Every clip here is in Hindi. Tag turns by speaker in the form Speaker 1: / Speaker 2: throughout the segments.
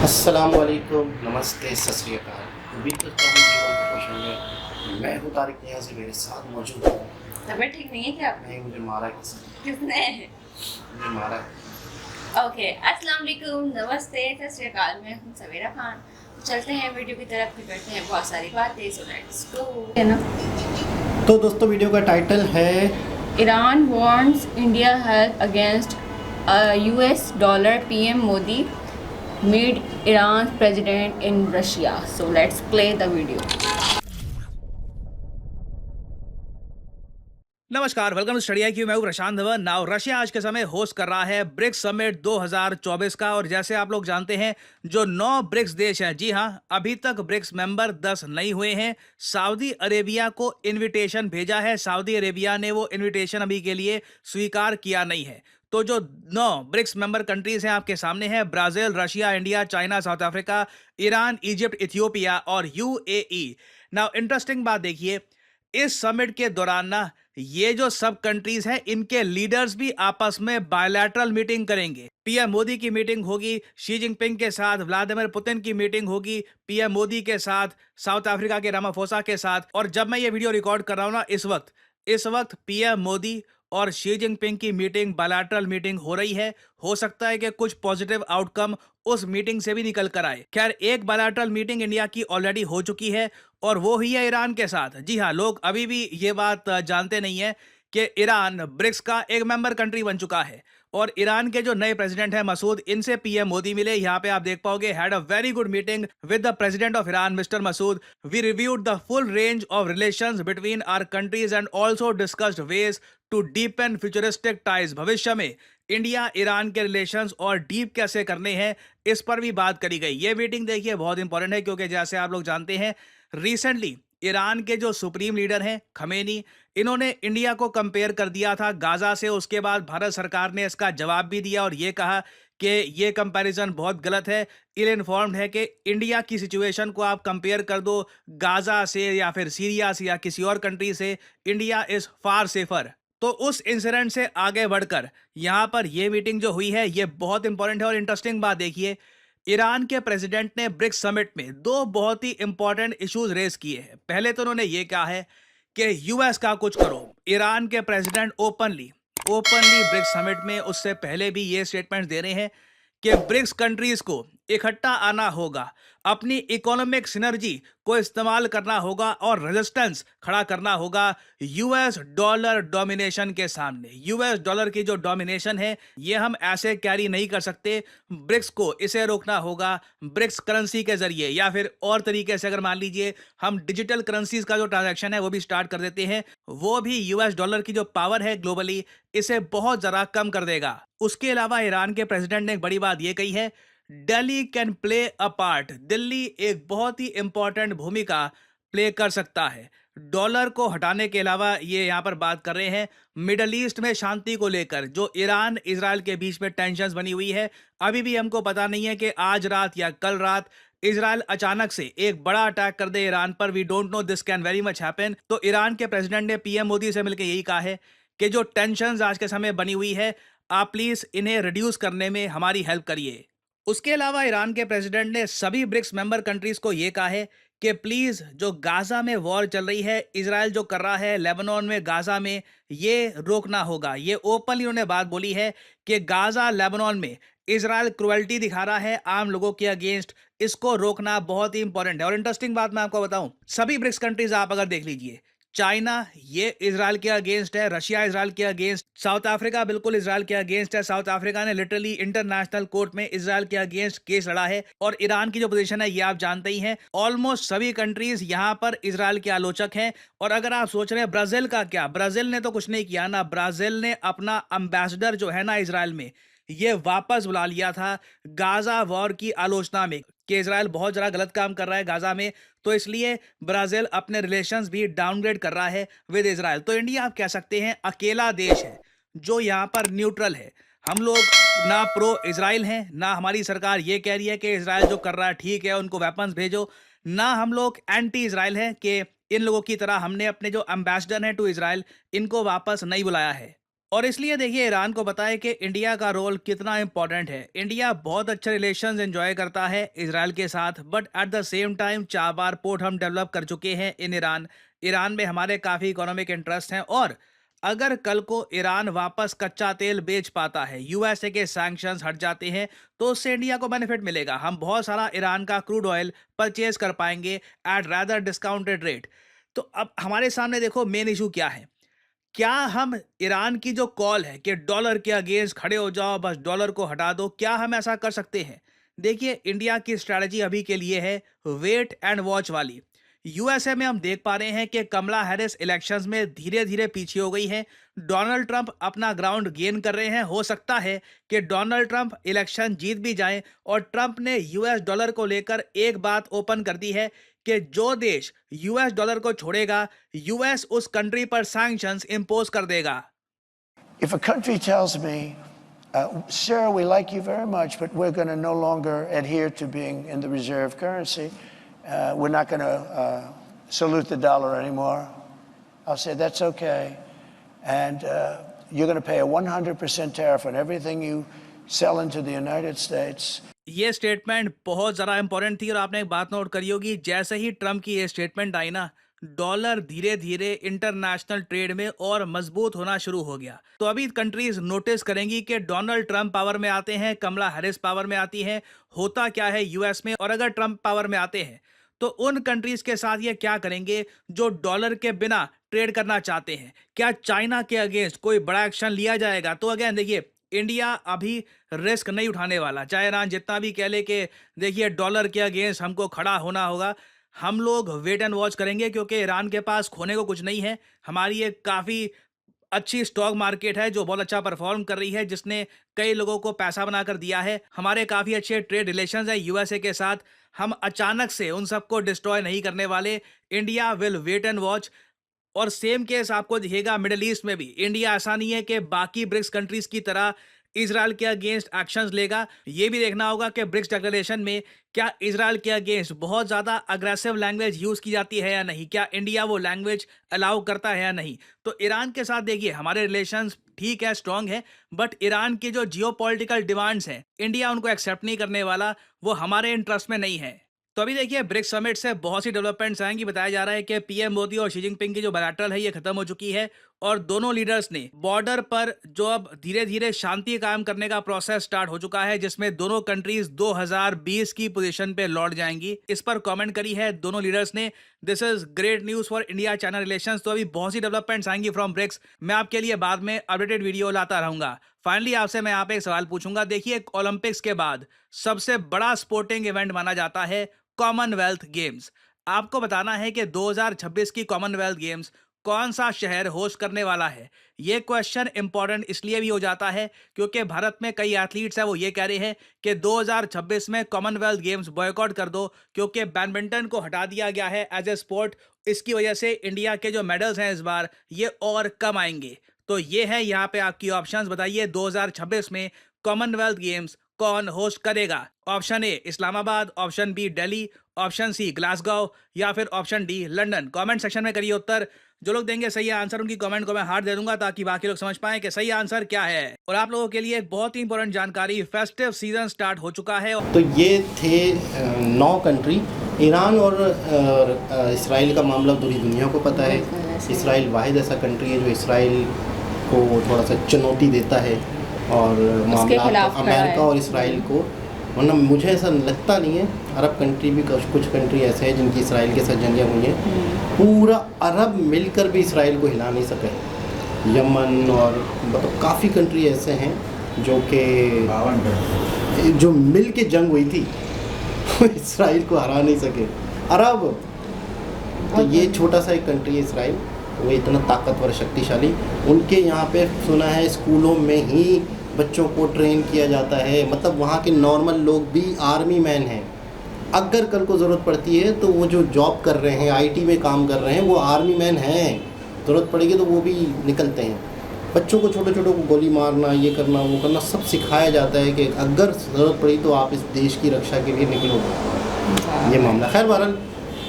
Speaker 1: अस्सलामुअलैकुम, नमस्ते, सत श्री अकाल। उम्मीद करता हूँ कि आप खुश होंगे। मैं हूँ तारिक नियाज़ी, मेरे साथ मौजूद हूँ।
Speaker 2: तबीयत ठीक नहीं है क्या?
Speaker 1: नहीं, मुझे मारा
Speaker 2: किसने?
Speaker 1: मुझे मारा है।
Speaker 2: ओके, अस्सलाम वालेकुम, नमस्ते, सत श्री अकाल। मैं हूँ सवेरा खान। चलते हैं वीडियो की तरफ, फिर करते हैं बहुत सारी बातें। So let's go. है ना?
Speaker 1: तो दोस्तों, वीडियो का टाइटल है
Speaker 2: Iran wants India help against US dollar, PM Modi meet Iran president in Russia. So let's play the video.
Speaker 3: नमस्कार, वेलकम टू स्टडी IQ। मैं हूं प्रशांत धवन। नाउ रशिया आज के समय होस्ट कर रहा है ब्रिक्स समिट 2024 का। और जैसे आप लोग जानते हैं, जो 9 ब्रिक्स देश हैं, जी हां, अभी तक ब्रिक्स मेंबर 10 नहीं हुए हैं। सऊदी अरेबिया को इनविटेशन भेजा है, सऊदी अरेबिया ने वो इनविटेशन अभी के लिए स्वीकार किया नहीं है। तो जो 9 ब्रिक्स मेंबर कंट्रीज हैं आपके सामने हैं: Brazil, Russia, India, China, south Africa, Iran, Egypt, Ethiopia और UAE। नाउ इंटरेस्टिंग बात देखिए, इस समिट के दौरान ना ये जो सब कंट्रीज हैं, इनके लीडर्स भी आपस में बायलैटरल मीटिंग करेंगे। पीएम मोदी की मीटिंग होगी शी जिनपिंग के साथ, व्लादिमीर पुतिन की मीटिंग होगी पीएम मोदी के साथ, साउथ अफ्रीका के रामाफोसा के साथ। और जब मैं ये वीडियो रिकॉर्ड कर रहा हूं ना, इस वक्त पीएम मोदी और शी जिनपिंग की मीटिंग, बायलैटरल मीटिंग हो रही है। हो सकता है कि कुछ पॉजिटिव आउटकम उस मीटिंग से भी निकल कर आए। खैर, एक बायलैटरल मीटिंग इंडिया की ऑलरेडी हो चुकी है और वो ही है ईरान के साथ। जी हाँ, लोग अभी भी ये बात जानते नहीं है कि ईरान ब्रिक्स का एक मेंबर कंट्री बन चुका है। और ईरान के जो नए प्रेसिडेंट हैं मसूद, इनसे पीएम मोदी मिले। यहाँ पे आप देख पाओगे, had a very good meeting with the president of Iran mister Masoud. We reviewed the full range of relations between our countries and also discussed ways to deepen futuristic ties. भविष्य में इंडिया ईरान के रिलेशंस और डीप कैसे करने हैं, इस पर भी बात करी गई। ये मीटिंग देखिए बहुत इंपॉर्टेंट है, क्योंकि जैसे आप लोग जानते हैं, रिसेंटली ईरान के जो सुप्रीम लीडर हैं खमेनी, इन्होंने इंडिया को कंपेयर कर दिया था गाजा से। उसके बाद भारत सरकार ने इसका जवाब भी दिया और ये कहा कि ये कंपैरिजन बहुत गलत है, इल इन्फॉर्म्ड है, कि इंडिया की सिचुएशन को आप कंपेयर कर दो गाजा से या फिर सीरिया से या किसी और कंट्री से। India is far safer. तो उस इंसिडेंट से आगे बढ़कर यहां पर यह मीटिंग जो हुई है, ये बहुत इंपॉर्टेंट है। और इंटरेस्टिंग बात देखिए, ईरान के प्रेसिडेंट ने ब्रिक्स समिट में 2 बहुत ही इंपॉर्टेंट इश्यूज रेज किए हैं। पहले तो उन्होंने ये कहा है कि यूएस का कुछ करो। ईरान के president openly openly BRICS summit में उससे पहले भी ये स्टेटमेंट दे रहे हैं कि ब्रिक्स कंट्रीज को इकट्ठा आना होगा, अपनी इकोनॉमिक सिनर्जी को इस्तेमाल करना होगा और रेजिस्टेंस खड़ा करना होगा यूएस डॉलर डोमिनेशन के सामने। यूएस डॉलर की जो डोमिनेशन है, ये हम ऐसे कैरी नहीं कर सकते। ब्रिक्स को इसे रोकना होगा ब्रिक्स करेंसी के जरिए, या फिर और तरीके से अगर मान लीजिए हम डिजिटल करेंसीज का जो ट्रांजैक्शन है वो भी स्टार्ट कर देते हैं, वो भी यूएस डॉलर की जो पावर है ग्लोबली, इसे बहुत जरा कम कर देगा। उसके अलावा ईरान के प्रेसिडेंट ने एक बड़ी बात ये कही है, Delhi can play a part. Delhi एक बहुत ही इंपॉर्टेंट भूमिका प्ले कर सकता है। डॉलर को हटाने के अलावा ये यहाँ पर बात कर रहे हैं मिडल ईस्ट में शांति को लेकर, जो ईरान इजराइल के बीच में टेंशंस बनी हुई है। अभी भी हमको पता नहीं है कि आज रात या कल रात इजराइल अचानक से एक बड़ा अटैक कर दे ईरान पर। We don't know, this can very much happen. तो ईरान के प्रेसिडेंट ने पीएम मोदी से मिलकर यही कहा है कि जो टेंशंस आज के समय बनी हुई है, आप प्लीज इन्हें रिड्यूस करने में हमारी हेल्प करिए। उसके अलावा ईरान के प्रेसिडेंट ने सभी ब्रिक्स मेंबर कंट्रीज को यह कहा है कि प्लीज जो गाजा में वॉर चल रही है, इजराइल जो कर रहा है लेबनान में, गाजा में, ये रोकना होगा। ये ओपनली उन्होंने बात बोली है कि गाजा लेबनान में इजराइल क्रुएल्टी दिखा रहा है आम लोगों के अगेंस्ट, इसको रोकना बहुत ही इंपॉर्टेंट है। और इंटरेस्टिंग बात मैं आपको बताऊं, सभी ब्रिक्स कंट्रीज आप अगर देख लीजिए, चाइना ये इजराइल के अगेंस्ट है, रशिया इजराइल के अगेंस्ट, साउथ अफ्रीका बिल्कुल इजराइल के अगेंस्ट है। साउथ अफ्रीका ने लिटरली इंटरनेशनल कोर्ट में इजराइल के अगेंस्ट केस लड़ा है। और ईरान की जो पोजीशन है ये आप जानते ही हैं। ऑलमोस्ट सभी कंट्रीज यहां पर इजराइल के आलोचक हैं। और अगर आप सोच रहे हैं ब्राजील का क्या, ब्राजील ने तो कुछ नहीं किया ना। ब्राजील ने अपना एम्बेसडर जो है ना इजराइल में, ये वापस बुला लिया था गाजा वॉर की आलोचना में, कि इजराइल बहुत ज़्यादा गलत काम कर रहा है गाजा में। तो इसलिए ब्राजील अपने रिलेशंस भी डाउनग्रेड कर रहा है विद इजराइल। तो इंडिया आप कह सकते हैं अकेला देश है जो यहाँ पर न्यूट्रल है। हम लोग ना प्रो इजराइल हैं, ना हमारी सरकार ये कह रही है कि इजराइल जो कर रहा है ठीक है, उनको वेपन्स भेजो, ना हम लोग एंटी इजराइल हैं कि इन लोगों की तरह हमने अपने जो एम्बेसडर हैं टू इजराइल, इनको वापस नहीं बुलाया है। और इसलिए देखिए ईरान को पता है कि इंडिया का रोल कितना इंपॉर्टेंट है। इंडिया बहुत अच्छे रिलेशंस एंजॉय करता है इजराइल के साथ, but at the same time 4 bar port हम डेवलप कर चुके हैं इन ईरान। ईरान में हमारे काफ़ी इकोनॉमिक इंटरेस्ट हैं, और अगर कल को ईरान वापस कच्चा तेल बेच पाता है, यूएसए के सैंक्शंस हट जाते हैं, तो उससे इंडिया को बेनिफिट मिलेगा। हम बहुत सारा ईरान का क्रूड ऑयल परचेज कर पाएंगे एट रैदर डिस्काउंटेड रेट। तो अब हमारे सामने देखो मेन इशू क्या है। क्या हम ईरान की जो कॉल है कि डॉलर के अगेंस्ट खड़े हो जाओ, बस डॉलर को हटा दो, क्या हम ऐसा कर सकते हैं? देखिए इंडिया की स्ट्रैटेजी अभी के लिए है वेट एंड वॉच वाली। यूएसए में हम देख पा रहे हैं कि कमला हैरिस इलेक्शंस में धीरे धीरे पीछे हो गई है। डोनाल्ड ट्रंप अपना ग्राउंड गेन कर रहे हैं। हो सकता है कि डोनाल्ड ट्रंप इलेक्शन जीत भी जाएं, और ट्रंप ने यूएस डॉलर को लेकर एक बात ओपन कर दी है कि जो देश यूएस डॉलर को छोड़ेगा, यूएस उस कंट्री पर सैंक्शंस इंपोज कर देगा।
Speaker 4: If a country tells me, sir, we like you very much, but we're going to no longer adhere to being in the reserve currency, we're not going to salute the dollar anymore, I'll say that's okay. And you're going to pay a 100% tariff on everything you sell into the United States.
Speaker 3: ये स्टेटमेंट बहुत ज़्यादा इंपॉर्टेंट थी, और आपने एक बात नोट करी होगी, जैसे ही ट्रंप की ये स्टेटमेंट आई ना, डॉलर धीरे धीरे इंटरनेशनल ट्रेड में और मजबूत होना शुरू हो गया। तो अभी कंट्रीज नोटिस करेंगी कि डोनाल्ड ट्रंप पावर में आते हैं, कमला हैरिस पावर में आती है, होता क्या है यूएस में। और अगर ट्रंप पावर में आते हैं तो उन कंट्रीज के साथ ये क्या करेंगे जो डॉलर के बिना ट्रेड करना चाहते हैं? क्या चाइना के अगेंस्ट कोई बड़ा एक्शन लिया जाएगा? तो अगेन देखिए इंडिया अभी रिस्क नहीं उठाने वाला, चाहे ईरान जितना भी कह ले कि देखिए डॉलर के अगेंस्ट हमको खड़ा होना होगा। हम लोग वेट एंड वॉच करेंगे, क्योंकि ईरान के पास खोने को कुछ नहीं है। हमारी एक काफ़ी अच्छी स्टॉक मार्केट है जो बहुत अच्छा परफॉर्म कर रही है, जिसने कई लोगों को पैसा बनाकर दिया है। हमारे काफ़ी अच्छे ट्रेड रिलेशंस हैं यूएसए के साथ। हम अचानक से उन सबको डिस्ट्रॉय नहीं करने वाले। India will wait and watch. और सेम केस आपको दिखेगा मिडिल ईस्ट में भी। इंडिया ऐसा नहीं है कि बाकी ब्रिक्स कंट्रीज की तरह इजराइल के अगेंस्ट एक्शंस लेगा। ये भी देखना होगा कि ब्रिक्स डिक्लेरेशन में क्या इजराइल के अगेंस्ट बहुत ज़्यादा अग्रेसिव लैंग्वेज यूज़ की जाती है या नहीं, क्या इंडिया वो लैंग्वेज अलाउ करता है या नहीं। तो ईरान के साथ देखिए हमारे रिलेशंस ठीक है, स्ट्रांग है, बट ईरान की जो जियोपॉलिटिकल डिमांड्स हैं इंडिया उनको एक्सेप्ट नहीं करने वाला, वो हमारे इंटरेस्ट में नहीं है। तो अभी देखिए ब्रिक्स समिट से बहुत सी डेवलपमेंट्स आएंगी। बताया जा रहा है कि पीएम मोदी और शी जिनपिंग की जो बायलैटरल है ये खत्म हो चुकी है, और दोनों लीडर्स ने बॉर्डर पर जो अब धीरे धीरे शांति कायम करने का प्रोसेस स्टार्ट हो चुका है, जिसमें दोनों कंट्रीज 2020 की पोजीशन पे लौट जाएंगी। इस पर कमेंट करी है दोनों लीडर्स ने। This is great news for India China relations. तो अभी बहुत सी डेवलपमेंट्स आएंगी फ्रॉम ब्रिक्स। मैं आपके लिए बाद में अपडेटेड वीडियो लाता रहूंगा। फाइनली आपसे मैं यहाँ पे एक सवाल पूछूंगा। देखिए ओलंपिक्स के बाद सबसे बड़ा स्पोर्टिंग इवेंट माना जाता है कॉमनवेल्थ गेम्स। आपको बताना है कि 2026 की कॉमनवेल्थ गेम्स कौन सा शहर होस्ट करने वाला है। ये क्वेश्चन इंपॉर्टेंट इसलिए भी हो जाता है क्योंकि भारत में कई एथलीट्स हैं, वो ये कह रहे हैं कि 2026 में कॉमनवेल्थ गेम्स बॉयकॉट कर दो, क्योंकि बैडमिंटन को हटा दिया गया है एज ए स्पोर्ट। इसकी वजह से इंडिया के जो मेडल्स हैं इस बार ये और कम आएंगे। तो ये है यहाँ पे आपकी ऑप्शंस। बताइए 2026 में कॉमनवेल्थ गेम्स कौन होस्ट करेगा? Option A Islamabad, option B Delhi, option C Glasgow, या फिर option D London. Comment section में करिए उत्तर। जो लोग देंगे सही आंसर उनकी कमेंट को मैं हार्ट दे दूंगा, ताकि बाकी लोग समझ पाएं कि सही आंसर क्या है। और आप लोगों के लिए एक बहुत ही इंपॉर्टेंट जानकारी, फेस्टिव सीजन स्टार्ट हो चुका है।
Speaker 1: तो ये थे 9 कंट्री। ईरान और इसराइल का मामला पूरी दुनिया को पता है। इसराइल वाहिद ऐसा कंट्री है जो इसराइल को थोड़ा सा चुनौती देता है, और मामला अमेरिका और इसराइल को, वरना मुझे ऐसा लगता नहीं है। अरब कंट्री भी कुछ कंट्री ऐसे हैं जिनकी इसराइल के साथ जंगें हुई हैं। पूरा अरब मिलकर भी इसराइल को हिला नहीं सके। यमन और मतलब काफ़ी कंट्री ऐसे हैं जो मिल के जंग हुई थी वो इसराइल को हरा नहीं सके। अरब तो ये छोटा सा एक कंट्री है इसराइल, वो इतना ताकतवर शक्तिशाली। उनके यहाँ पे सुना है स्कूलों में ही बच्चों को ट्रेन किया जाता है। मतलब वहाँ के नॉर्मल लोग भी आर्मी मैन हैं। अगर कल को ज़रूरत पड़ती है तो वो जो जॉब कर रहे हैं, आईटी में काम कर रहे हैं, वो आर्मी मैन हैं। ज़रूरत पड़ेगी तो वो भी निकलते हैं। बच्चों को, छोटे छोटों को गोली मारना, ये करना, वो करना, सब सिखाया जाता है कि अगर ज़रूरत पड़ी तो आप इस देश की रक्षा के लिए निकलोगे। ये मामला खैर बहरहाल।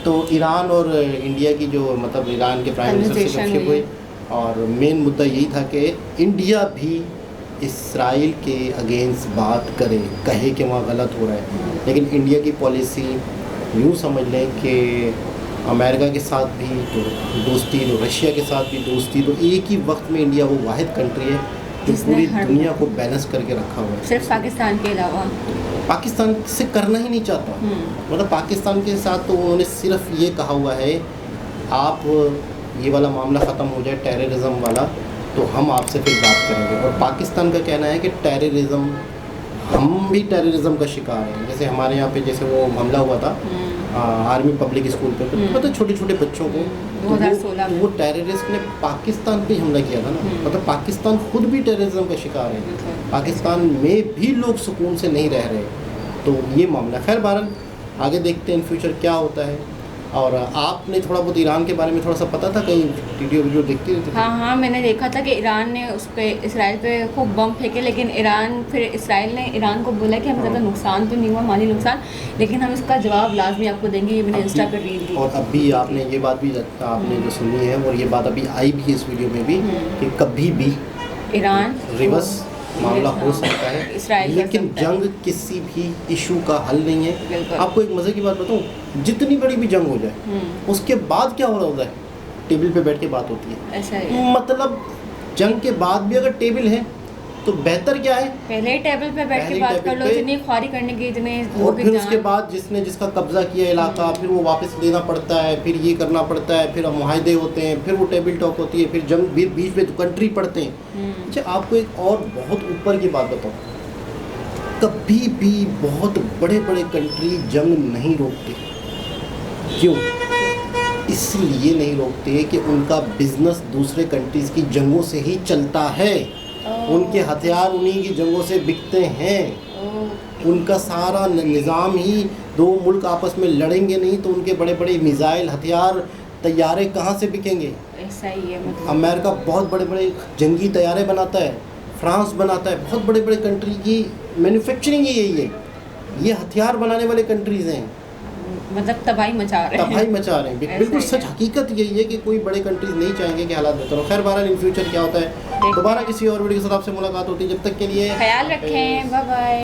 Speaker 1: तो ईरान और इंडिया की जो मतलब ईरान के प्राइम मिनिस्टर से गपशप हुई, और मेन मुद्दा यही था कि इंडिया भी इसराइल के अगेंस्ट बात करे, कहे कि वहाँ गलत हो रहा है, लेकिन इंडिया की पॉलिसी यूँ समझ लें कि अमेरिका के साथ भी तो दोस्ती, तो रशिया के साथ भी दोस्ती, तो एक ही वक्त में इंडिया वो वाहिद कंट्री है जो
Speaker 2: जिसने
Speaker 1: पूरी
Speaker 2: हर-
Speaker 1: दुनिया को बैलेंस करके रखा हुआ है।
Speaker 2: सिर्फ पाकिस्तान के अलावा।
Speaker 1: पाकिस्तान से करना ही नहीं चाहता, मतलब पाकिस्तान के साथ तो उन्होंने सिर्फ ये कहा हुआ है, आप ये वाला मामला ख़त्म हो जाए टेररिज्म वाला तो हम आपसे फिर बात करेंगे। और पाकिस्तान का कहना है कि टेररिज्म, हम भी टेररिज्म का शिकार हैं। जैसे हमारे यहाँ पे जैसे वो हमला हुआ था आर्मी पब्लिक स्कूल पे, मतलब छोटे छोटे बच्चों को, तो
Speaker 2: 2016 में।
Speaker 1: वो टेररिस्ट ने पाकिस्तान पे हमला किया था ना, मतलब पाकिस्तान खुद भी टेररिज्म का शिकार है। पाकिस्तान में भी लोग सुकून से नहीं रह रहे, तो ये मामला। खैर बहरहाल आगे देखते हैं इन फ्यूचर क्या होता है। और आपने थोड़ा बहुत ईरान के बारे में थोड़ा सा पता था, कहीं वीडियो देखती रहती थी?
Speaker 2: हाँ, मैंने देखा था कि ईरान ने उस पर इसराइल पे खूब बम फेंके, लेकिन इसराइल ने ईरान को बोला कि हमें ज़्यादा नुकसान तो नहीं हुआ, माली नुकसान, लेकिन हम इसका जवाब लाजमी आपको देंगे। ये मैंने इंस्टा पर रील दी।
Speaker 1: और अभी आपने ये बात भी आपने जो सुनी है, और ये बात अभी आई भी है इस वीडियो में भी, कि कभी भी
Speaker 2: ईरान
Speaker 1: रिवर्स मामला हो सकता है,
Speaker 2: इसराइल कर
Speaker 1: लेकिन
Speaker 2: सकता है।
Speaker 1: जंग किसी भी इशू का हल नहीं है।
Speaker 2: बिल्कुल।
Speaker 1: आपको एक मज़े की बात बताऊं, जितनी बड़ी भी जंग हो जाए उसके बाद क्या हो रहा होता है, टेबल पे बैठ के बात होती है।
Speaker 2: ऐसा है।
Speaker 1: मतलब जंग के बाद भी अगर टेबल है तो बेहतर क्या है,
Speaker 2: पहले ही टेबल पे बैठ के
Speaker 1: पहले
Speaker 2: बात
Speaker 1: टेबल
Speaker 2: कर लो,
Speaker 1: पे-
Speaker 2: जितनी ख्वारी करने की, इतने
Speaker 1: और
Speaker 2: लोगों
Speaker 1: फिर
Speaker 2: की
Speaker 1: उसके
Speaker 2: जान।
Speaker 1: बाद जिसका कब्जा किया इलाका, फिर वो वापस लेना पड़ता है, फिर ये करना पड़ता है, फिर मुआहदे होते हैं, फिर वो टेबल टॉक होती है, फिर जंग बीच में तो कंट्री पड़ते हैं। अच्छा, आपको एक और बहुत ऊपर की बात बताऊँ, कभी भी बहुत बड़े बड़े कंट्री जंग नहीं रोकते। क्यों? इसलिए नहीं रोकते कि उनका बिजनेस दूसरे कंट्रीज की जंगों से ही चलता है, उनके हथियार उन्हीं की जंगों से बिकते हैं, उनका सारा निज़ाम ही, दो मुल्क आपस में लड़ेंगे नहीं तो उनके बड़े बड़े मिसाइल, हथियार, तैयारे कहाँ से बिकेंगे।
Speaker 2: ऐसा ही है मतलब।
Speaker 1: अमेरिका बहुत बड़े बड़े जंगी तैयारे बनाता है, फ्रांस बनाता है, बहुत बड़े बड़े कंट्री की मैन्युफैक्चरिंग ही यही है, ये हथियार बनाने वाले कंट्रीज़ हैं,
Speaker 2: मतलब तबाही मचा रहे हैं।
Speaker 1: तबाही मचा रहे हैं।
Speaker 2: ऐसा
Speaker 1: बिल्कुल
Speaker 2: ही
Speaker 1: सच
Speaker 2: है।
Speaker 1: हकीकत यही है कि कोई बड़े कंट्रीज नहीं चाहेंगे कि हालात बेहतर हो। खैर बहरहाल इन फ्यूचर क्या होता है, दोबारा किसी और वीडियो के साथ आपसे मुलाकात होती है, जब तक के लिए
Speaker 2: ख्याल रखें, बाय बाय।